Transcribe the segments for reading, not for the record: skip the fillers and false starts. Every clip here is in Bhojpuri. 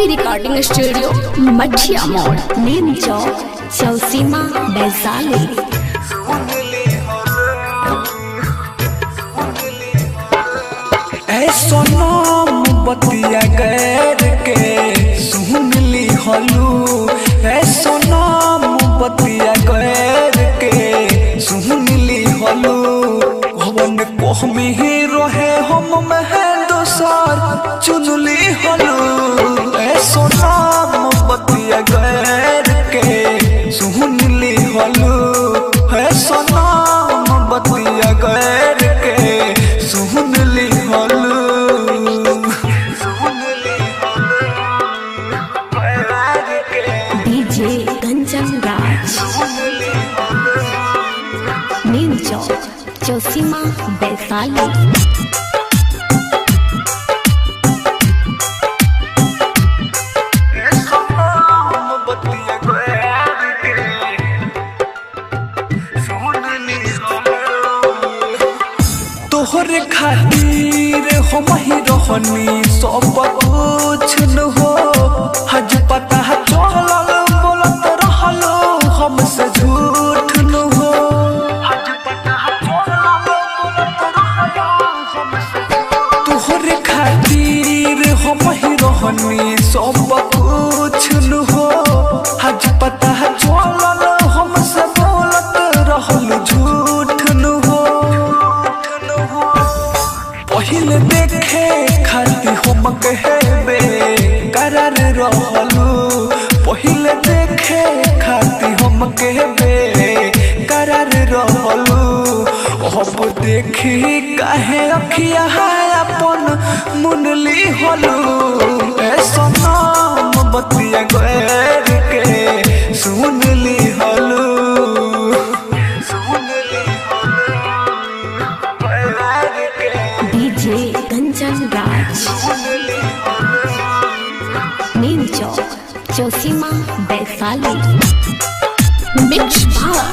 रिकॉर्डिंग स्टूडियो मठिया मोड़ नीम चौक चौसीमा वैशाली। सोनम बतिया गैर के सुन ली हलू, सोनम बतिया गैर के सुन ली हलू। भवन को में ही रहे हम में दोसर चुन ली हलू। सोनम बतिया गैर के सुन ली हलू, सोनम बतिया गैर के सुन ली हलू। डीजे कंचन राज नीम चौक चौसीमा वैशाली। तोहरे खातिर हम ही रहनी सब कुछ न हो। हज पता चलल बोलत रहलो हमसे झूठ न हो। हज पता चलल बोलत रहलो हमसे। तोहरे खातिर हम ही रहनी सब कुछ न हो। हज पता चलल हमसे बोलत रहलो झूठ न हो। पहिले देखे खाती हम कहबे करार रहलू। पहिले देखे खाती हम कहबे करार रहलू। अब देखी काहे अखिया अपन मुनली हलू। सोनम बतिया गैर के सुन ली हलू। डीजे कंचन राज नीम चौक चौसीमा वैशाली। मिक्स भाग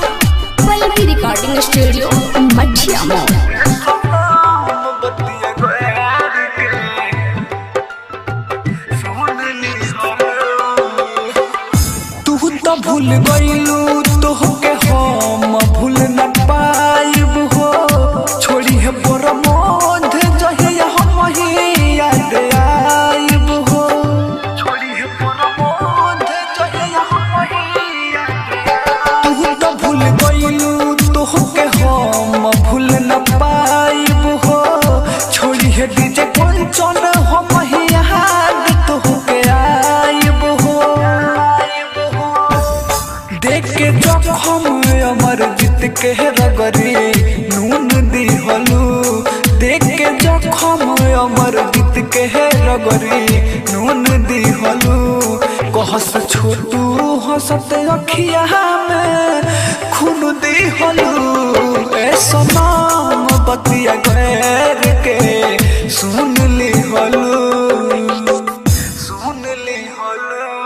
पल्लवी रिकॉर्डिंग स्टूडियो मठिया मोड़। तू तो भूल गईलू तोहके हम भूल न पाइब हो। छोड़ी है प्रमोद जहिया हम ही याद आइब हो। छोड़ी है प्रमोद जहिया हम ही याद आइब। तू तो भूल गईलू तोहके हम भूल न पाइब हो। छोड़ी है डीजे कंचन हम ही याद तोहके आइब हो। देख के जखम अमर जीत के रगरी नून दी हलू। देख के जखम अमर जीत के रगरी नून दी हलू। कहस छोटू हंसत अखिया में खून दी हलू। सोनम बतिया गैर के सुन ली हलू। सुन ली हलू।